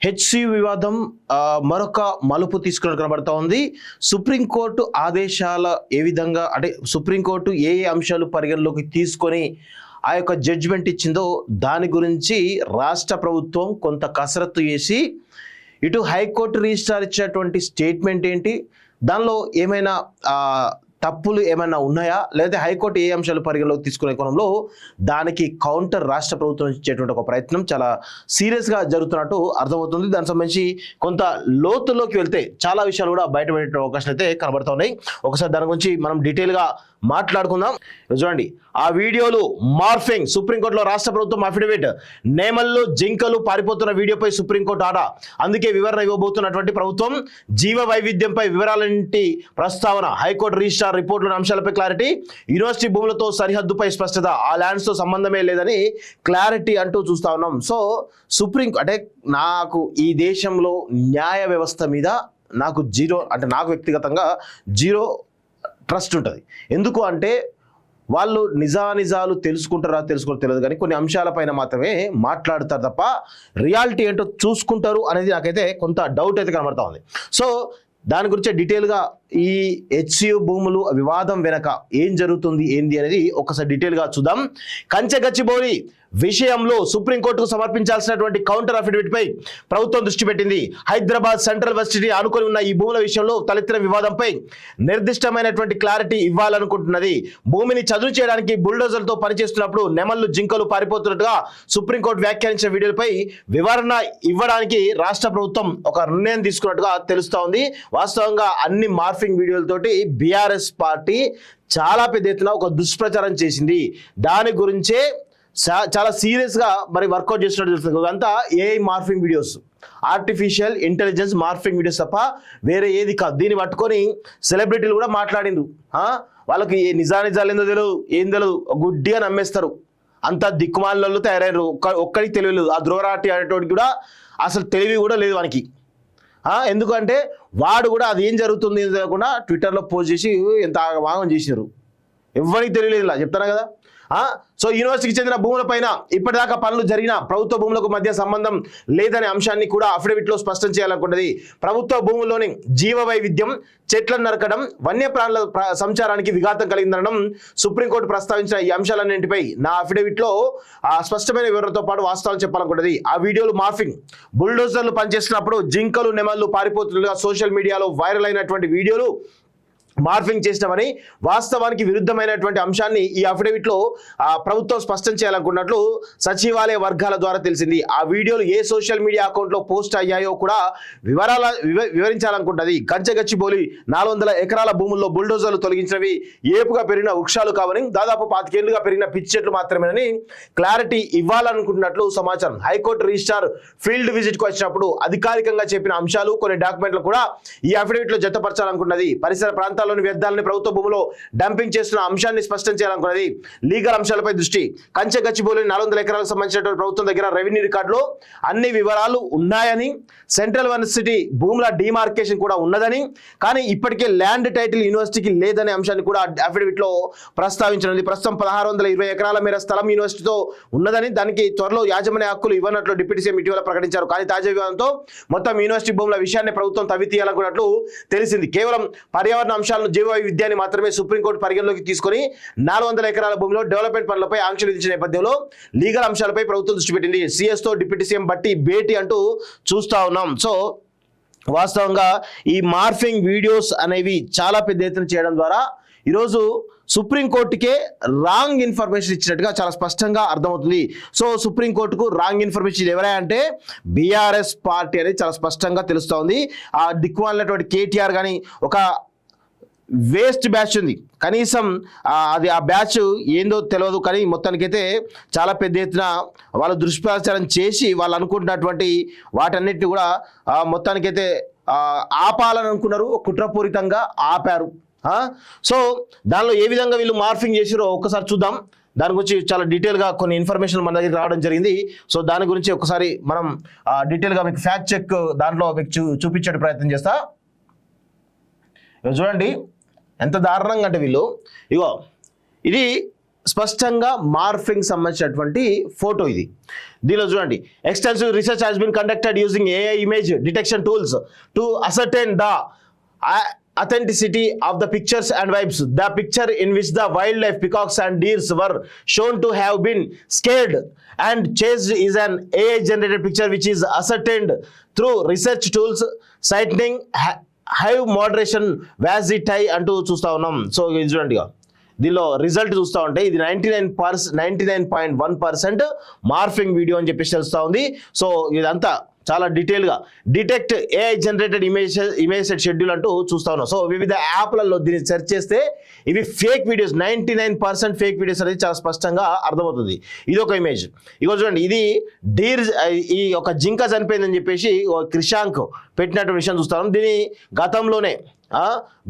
HCU వివాదం మరొక మలుపు తీసుకున్నట్టు కనబడతా ఉంది. సుప్రీంకోర్టు ఆదేశాల ఏ విధంగా అంటే సుప్రీంకోర్టు ఏ అంశాలు పరిగణలోకి తీసుకొని ఆ యొక్క జడ్జిమెంట్ ఇచ్చిందో దాని గురించి రాష్ట్ర ప్రభుత్వం కొంత కసరత్తు చేసి ఇటు హైకోర్టు రిజిస్ట్రార్ ఇచ్చినటువంటి స్టేట్మెంట్ ఏంటి, దానిలో ఏమైనా తప్పులు ఏమైనా ఉన్నాయా, లేదా హైకోర్టు ఏ అంశాలు పరిగణలోకి తీసుకునే కోణంలో దానికి కౌంటర్ రాష్ట్ర ప్రభుత్వం ఇచ్చేటువంటి ఒక ప్రయత్నం చాలా సీరియస్గా జరుగుతున్నట్టు అర్థమవుతుంది. దానికి సంబంధించి కొంత లోతుల్లోకి వెళ్తే చాలా విషయాలు కూడా బయటపడే అవకాశాలు అయితే కనబడుతూ ఉన్నాయి. ఒకసారి దాని గురించి మనం డీటెయిల్గా మాట్లాడుకుందాం. చూడండి ఆ వీడియోలు మార్ఫింగ్, సుప్రీంకోర్టులో రాష్ట్ర ప్రభుత్వం అఫిడవిట్, నేమల్లో జింకలు పారిపోతున్న వీడియోపై సుప్రీంకోర్టు ఆట, అందుకే వివరణ ఇవ్వబోతున్నటువంటి ప్రభుత్వం, జీవ వైవిధ్యంపై వివరాలంటి ప్రస్తావన, హైకోర్టు రిజిస్ట్రార్ రిపోర్టులోని అంశాలపై క్లారిటీ, యూనివర్సిటీ భూములతో సరిహద్దుపై స్పష్టత, ఆ ల్యాండ్స్తో సంబంధమే లేదని క్లారిటీ అంటూ చూస్తా ఉన్నాం. సో అంటే నాకు ఈ దేశంలో న్యాయ వ్యవస్థ మీద నాకు నాకు వ్యక్తిగతంగా జీరో ట్రస్ట్ ఉంటుంది. ఎందుకు అంటే వాళ్ళు నిజాలు తెలుసుకుంటారా తెలుసుకోవడం తెలియదు, కానీ కొన్ని అంశాలపైన మాత్రమే మాట్లాడతారు తప్ప రియాలిటీ ఏంటో చూసుకుంటారు అనేది నాకైతే కొంత డౌట్ అయితే కనబడతా ఉంది. సో దాని గురించి డీటెయిల్గా ఈ హెచ్సియు భూములు వివాదం వెనక ఏం జరుగుతుంది ఏంది అనేది ఒకసారి డీటెయిల్గా చూద్దాం. కంచెగచ్చిబౌలి విషయంలో సుప్రీంకోర్టుకు సమర్పించాల్సినటువంటి కౌంటర్ అఫిడవిట్పై ప్రభుత్వం దృష్టి పెట్టింది. హైదరాబాద్ సెంట్రల్ వర్సిటీ ఆనుకొని ఉన్న ఈ భూముల విషయంలో తలెత్తిన వివాదంపై నిర్దిష్టమైనటువంటి క్లారిటీ ఇవ్వాలనుకుంటున్నది. భూమిని చదును చేయడానికి బుల్డోజర్లతో పనిచేస్తున్నప్పుడు నెమళ్లు జింకలు పారిపోతున్నట్టుగా సుప్రీంకోర్టు వ్యాఖ్యానించిన వీడియోలపై వివరణ ఇవ్వడానికి రాష్ట్ర ప్రభుత్వం ఒక నిర్ణయం తీసుకున్నట్టుగా తెలుస్తూ ఉంది. వాస్తవంగా అన్ని మార్ఫింగ్ వీడియోలతోటి బీఆర్ఎస్ పార్టీ చాలా పెద్ద ఎత్తున ఒక దుష్ప్రచారం చేసింది. దాని గురించే చాలా సీరియస్గా మరి వర్కౌట్ చేస్తున్నట్టు తెలుస్తుంది. అంతా AI morphing videos, artificial intelligence morphing videos తప్ప వేరే ఏది కాదు. దీన్ని పట్టుకొని సెలబ్రిటీలు కూడా మాట్లాడిండ్రు. వాళ్ళకి నిజాలు ఏందో తెలియదు, ఏం తెలియదు, గుడ్డిగా నమ్మేస్తారు. అంత దిక్కుమాలలో తయారయ్యారు. ఒక్కడికి తెలియలేదు. ఆ ధ్రువరాటి అనేటోడికి కూడా అసలు తెలివి కూడా లేదు వానికి. ఎందుకంటే వాడు కూడా అది ఏం జరుగుతుంది తెలియకుండా ట్విట్టర్లో పోస్ట్ చేసి ఎంత వాగం చేసినారు. ఎవరికి తెలియలేదు. ఇలా చెప్తాను కదా. సో యూనివర్సిటీకి చెందిన భూములపైన ఇప్పటిదాకా పనులు జరిగిన ప్రభుత్వ భూములకు మధ్య సంబంధం లేదనే అంశాన్ని కూడా అఫిడవిట్లో స్పష్టం చేయాలనుకున్నది. ప్రభుత్వ భూముల్లోని జీవ వైవిధ్యం, చెట్లను నరకడం, వన్యప్రాణుల సంచారానికి విఘాతం కలిగిందనడం సుప్రీంకోర్టు ప్రస్తావించిన ఈ అంశాలన్నింటిపై నా అఫిడవిట్లో స్పష్టమైన వివరణతో పాటు వాస్తవాలు చెప్పాలనుకున్నది. ఆ వీడియోలు మార్ఫింగ్, బుల్డోజర్లు పనిచేస్తున్నప్పుడు జింకలు నెమళ్లు పారిపోతున్నట్టుగా సోషల్ మీడియాలో వైరల్ అయినటువంటి వీడియోలు మార్ఫింగ్ చేసినామని, వాస్తవానికి విరుద్ధమైనటువంటి అంశాన్ని ఈ అఫిడవిట్లో ప్రభుత్వం స్పష్టం చేయాలనుకున్నట్లు సచివాలయ వర్గాల ద్వారా తెలిసింది. ఆ వీడియోలు ఏ సోషల్ మీడియా అకౌంట్లో పోస్ట్ అయ్యాయో కూడా వివరించాలనుకుంటుంది. కంచెగచ్చిబౌలి 400 ఎకరాల భూముల్లో బుల్డోజర్లు తొలగించినవి ఏపుగా పెరిగిన వృక్షాలు కావని, దాదాపు 25 ఏళ్లుగా పెరిగిన పిచ్చి చెట్లు మాత్రమేనని క్లారిటీ ఇవ్వాలనుకుంటున్నట్లు సమాచారం. హైకోర్టు రిజిస్ట్రార్ ఫీల్డ్ విజిట్కు వచ్చినప్పుడు అధికారికంగా చెప్పిన అంశాలు, కొన్ని డాక్యుమెంట్లు కూడా ఈ అఫిడవిట్లో జతపరచాలనుకున్నది. పరిసర ప్రాంతాల వ్యర్థాలను ప్రభుత్వ భూమిలో డంపింగ్ చేస్తున్న అంశాన్ని స్పష్టం చేయాలనుకున్నది. లీగల్ అంశాలపై దృష్టి. కంచెగచ్చిబౌలి 400 ఎకరాలకు సంబంధించినటువంటి ప్రభుత్వం దగ్గర రెవెన్యూ రికార్డులో అన్ని వివరాలు ఉన్నాయని, సెంట్రల్ యూనివర్సిటీ భూముల డిమార్కేషన్ కూడా ఉన్నదని, కానీ ఇప్పటికే ల్యాండ్ టైటిల్ యూనివర్సిటీకి లేదనే అంశాన్ని కూడా అఫిడవిట్లో ప్రస్తావించినది. ప్రస్తుతం 1620 ఎకరాల మేర స్థలం యూనివర్సిటీతో ఉన్నదని, దానికి త్వరలో యాజమాన్య హక్కులు ఇవ్వనట్లు డిప్యూటీ సీఎం ఇటీవల ప్రకటించారు. కానీ తాజా వివాదంతో మొత్తం యూనివర్సిటీ భూముల విషయాన్ని ప్రభుత్వం తవ్వి తీయాలనుకున్నట్లు తెలిసింది. కేవలం పర్యావరణ అంశాలను, జీవ వైవిధ్యాన్ని మాత్రమే సుప్రీంకోర్టు పరిగణలోకి తీసుకుని 400 ఎకరాల భూమిలో డెవలప్మెంట్ పనులపై ఆంక్షలు విధించిన నేపథ్యంలో లీగల్ అంశాలపై ప్రభుత్వం దృష్టి పెట్టింది. సిఎస్తో డిప్యూటీ సీఎం బట్టి భేటీ అంటూ చూస్తా ఉన్నాం. సో వాస్తవంగా ఈ మార్ఫింగ్ వీడియోస్ అనేవి చాలా పెద్ద ఎత్తున చేయడం ద్వారా ఈరోజు సుప్రీంకోర్టుకే రాంగ్ ఇన్ఫర్మేషన్ ఇచ్చినట్టుగా చాలా స్పష్టంగా అర్థమవుతుంది. సో సుప్రీంకోర్టుకు రాంగ్ ఇన్ఫర్మేషన్ ఎవరైనా అంటే బీఆర్ఎస్ పార్టీ అనేది చాలా స్పష్టంగా తెలుస్తూ ఉంది. ఆ దిక్కుమాలినటువంటి కేటీఆర్ కానీ ఒక వేస్ట్ బ్యాచ్ ఉంది, కనీసం అది ఆ బ్యాచ్ ఏందో తెలియదు, కానీ మొత్తానికైతే చాలా పెద్ద ఎత్తున వాళ్ళు దుష్ప్రచారం చేసి వాళ్ళు అనుకుంటున్నటువంటి వాటన్నిటిని కూడా మొత్తానికైతే ఆపాలని అనుకున్నారు, కుట్రపూరితంగా ఆపారు. సో దానిలో ఏ విధంగా వీళ్ళు మార్ఫింగ్ చేసారో ఒక్కసారి చూద్దాం. దాని గురించి చాలా డీటెయిల్గా కొన్ని ఇన్ఫర్మేషన్ మన దగ్గర రావడం జరిగింది. సో దాని గురించి ఒకసారి మనం డీటెయిల్గా మీకు ఫ్యాక్ట్ చెక్ దాంట్లో మీకు చూపించే ప్రయత్నం చేస్తా. చూడండి ఎంత దారుణంగా అంటే వీళ్ళు, ఇగో ఇది స్పష్టంగా మార్ఫింగ్ సంబంధించినటువంటి ఫోటో ఇది. దీనిలో చూడండి, extensive research has been conducted using AI image detection tools to ascertain the authenticity of the pictures and vibes. The picture in which the wildlife peacocks and deers were shown to have been scared and chased is an AI generated picture which is ascertained through research tools citing hive moderation vasity అంటూ చూస్తా ఉన్నాం. So ఇది చూడండి, దీనిలో result చూస్తూ ఉంటే ఇది 99.1% morphing video అని చెప్పేసి తెలుస్తూ ఉంది. సో ఇదంతా చాలా డీటెయిల్గా detect AI generated image set schedule అంటూ చూస్తా ఉన్నాం. సో వివిధ యాప్లలో దీన్ని సెర్చ్ చేస్తే ఇవి ఫేక్ వీడియోస్, 99% ఫేక్ వీడియోస్ అనేది చాలా స్పష్టంగా అర్థమవుతుంది. ఇది ఒక ఇమేజ్. ఇగో చూడండి, ఇది డీర్, ఈ ఒక జింక చనిపోయిందని చెప్పేసి క్రిషాంక్ పెట్టినటువంటి విషయం చూస్తాం. దీని గతంలోనే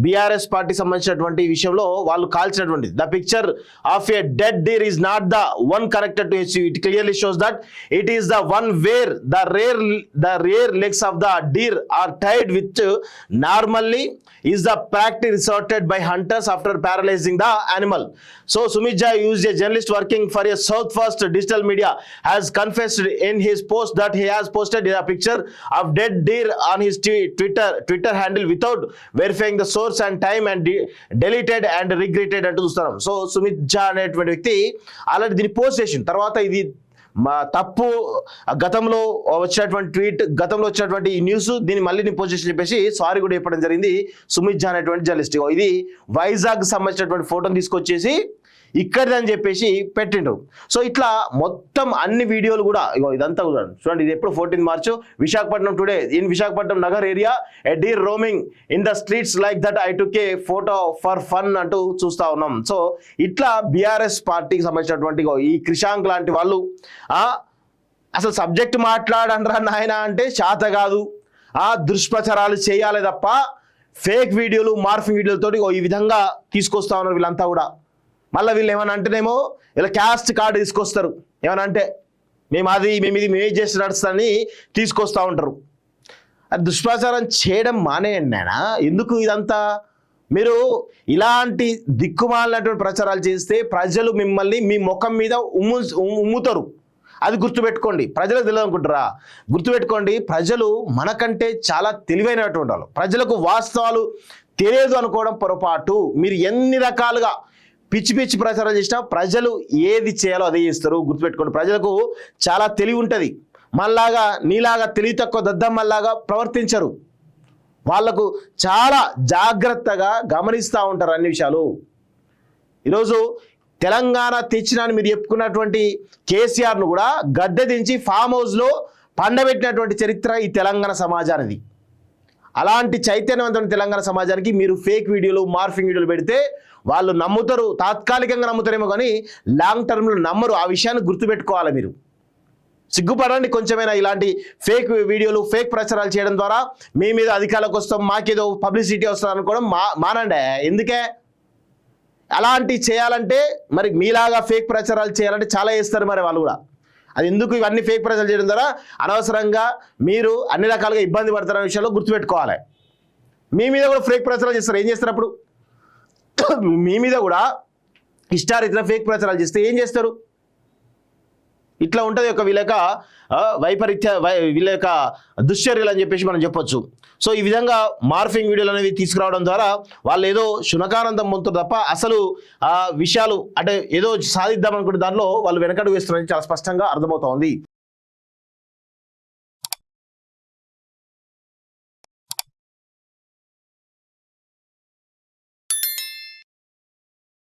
బీఆర్ఎస్ పార్టీ సంబంధించినటువంటి విషయంలో వాళ్ళు కాల్చినటువంటి the picture of a dead deer is not the one connected to H. It clearly shows that it is the one where the rear legs of the deer are tied with normally is the practice resorted by hunters after paralyzing the animal. So Sumit Jha, used a journalist working for a South First Digital Media, has confessed in his post that he has posted a picture of dead deer on his Twitter handle without verifying the source and time and deleted and regretted అంటూ చూస్తున్నాం. So Sumit ఝా అనేటువంటి వ్యక్తి already దీన్ని post చేసిన తర్వాత ఇది మా తప్పు, గతంలో వచ్చినటువంటి ట్వీట్, గతంలో వచ్చినటువంటి ఈ న్యూస్, దీన్ని మళ్ళీ నేను పోస్ట్ చేసి చెప్పేసి సారీ కూడా చెప్పడం జరిగింది సుమిత్ ఝా అనేటువంటి జర్నలిస్ట్. ఇది వైజాగ్ సంబంధించినటువంటి ఫోటోని తీసుకొచ్చేసి ఇక్కడిదని చెప్పేసి పెట్టిండ్రు. సో ఇట్లా మొత్తం అన్ని వీడియోలు కూడా ఇదంతా కూడా చూడండి. ఇది ఎప్పుడు 14 March Visakhapatnam today in Visakhapatnam Nagar area a deer roaming in the streets like that I took a photo for fun అంటూ చూస్తా ఉన్నాం. సో ఇట్లా బీఆర్ఎస్ పార్టీకి సంబంధించినటువంటి ఈ క్రిషాంక్ లాంటి వాళ్ళు అసలు సబ్జెక్ట్ మాట్లాడండ్రా నాయన అంటే చేత కాదు, దుష్ప్రచారాలు చేయాలి తప్ప ఫేక్ వీడియోలు మార్ఫింగ్ వీడియోలతోటి ఈ విధంగా తీసుకొస్తా ఉన్నారు వీళ్ళంతా కూడా. మళ్ళీ వీళ్ళు ఏమైనా అంటేనేమో ఇలా క్యాస్ట్ కార్డు తీసుకొస్తారు, ఏమైనా అంటే మేము ఇది మేమే చేసి నడుస్తానని తీసుకొస్తూ ఉంటారు. అది దుష్ప్రచారం చేయడం మానేయండి నాయన. ఎందుకు ఇదంతా? మీరు ఇలాంటి దిక్కుమాలినటువంటి ప్రచారాలు చేస్తే ప్రజలు మిమ్మల్ని మీ ముఖం మీద ఉమ్ముతారు. అది గుర్తుపెట్టుకోండి. ప్రజలకు తెలియదు అనుకుంటారా? గుర్తుపెట్టుకోండి, ప్రజలు మనకంటే చాలా తెలివైనటువంటి వాళ్ళు. ప్రజలకు వాస్తవాలు తెలియదు అనుకోవడం పొరపాటు. మీరు ఎన్ని రకాలుగా పిచ్చి ప్రచారం చేసినా ప్రజలు ఏది చేయాలో అదే చేస్తారు. గుర్తుపెట్టుకోండి, ప్రజలకు చాలా తెలివి ఉంటుంది. మళ్ళాగా నీలాగా తెలివి తక్కువ దద్దమ్మల్లాగా ప్రవర్తించరు. వాళ్లకు చాలా జాగ్రత్తగా గమనిస్తూ ఉంటారు అన్ని విషయాలు. ఈరోజు తెలంగాణ తెచ్చినాన్ని మీరు చెప్పుకున్నటువంటి కేసీఆర్ను కూడా గద్దె దించి ఫామ్ హౌస్లో పండబెట్టినటువంటి చరిత్ర ఈ తెలంగాణ సమాజానిది. అలాంటి చైతన్యవంతమైన తెలంగాణ సమాజానికి మీరు ఫేక్ వీడియోలు, మార్ఫింగ్ వీడియోలు పెడితే వాళ్ళు నమ్ముతారు, తాత్కాలికంగా నమ్ముతారేమో కానీ లాంగ్ టర్మ్లో నమ్మరు. ఆ విషయాన్ని గుర్తుపెట్టుకోవాలి. మీరు సిగ్గుపడండి కొంచెమైనా. ఇలాంటి ఫేక్ వీడియోలు, ఫేక్ ప్రచారాలు చేయడం ద్వారా మీ మీద అధికారులకు వస్తాం, మాకేదో పబ్లిసిటీ వస్తుంది అనుకోవడం మానండి. ఎందుకే అలాంటి చేయాలంటే? మరి మీలాగా ఫేక్ ప్రచారాలు చేయాలంటే చాలా చేస్తారు మరి వాళ్ళు కూడా. అది ఎందుకు ఇవన్నీ ఫేక్ ప్రచారాలు చేయడం ద్వారా అనవసరంగా మీరు అన్ని రకాలుగా ఇబ్బంది పడతారనే విషయంలో గుర్తుపెట్టుకోవాలి. మీ మీద కూడా ఫేక్ ప్రచారాలు చేస్తారు. ఏం చేస్తారు అప్పుడు? మీ మీద కూడా ఇష్టారీతిలో ఫేక్ ప్రచారాలు చేస్తే ఏం చేస్తారు? ఇట్లా ఉంటుంది ఒక వీళ్ళ యొక్క దుశ్చర్యలు అని చెప్పేసి మనం చెప్పొచ్చు. సో ఈ విధంగా మార్ఫింగ్ వీడియోలు అనేవి తీసుకురావడం ద్వారా వాళ్ళు ఏదో శునకానందం పొందుతారు తప్ప అసలు విషయాలు అంటే ఏదో సాధిద్దాం అనుకుంటే దానిలో వాళ్ళు వెనకడుగు వేస్తున్నారని చాలా స్పష్టంగా అర్థమవుతోంది.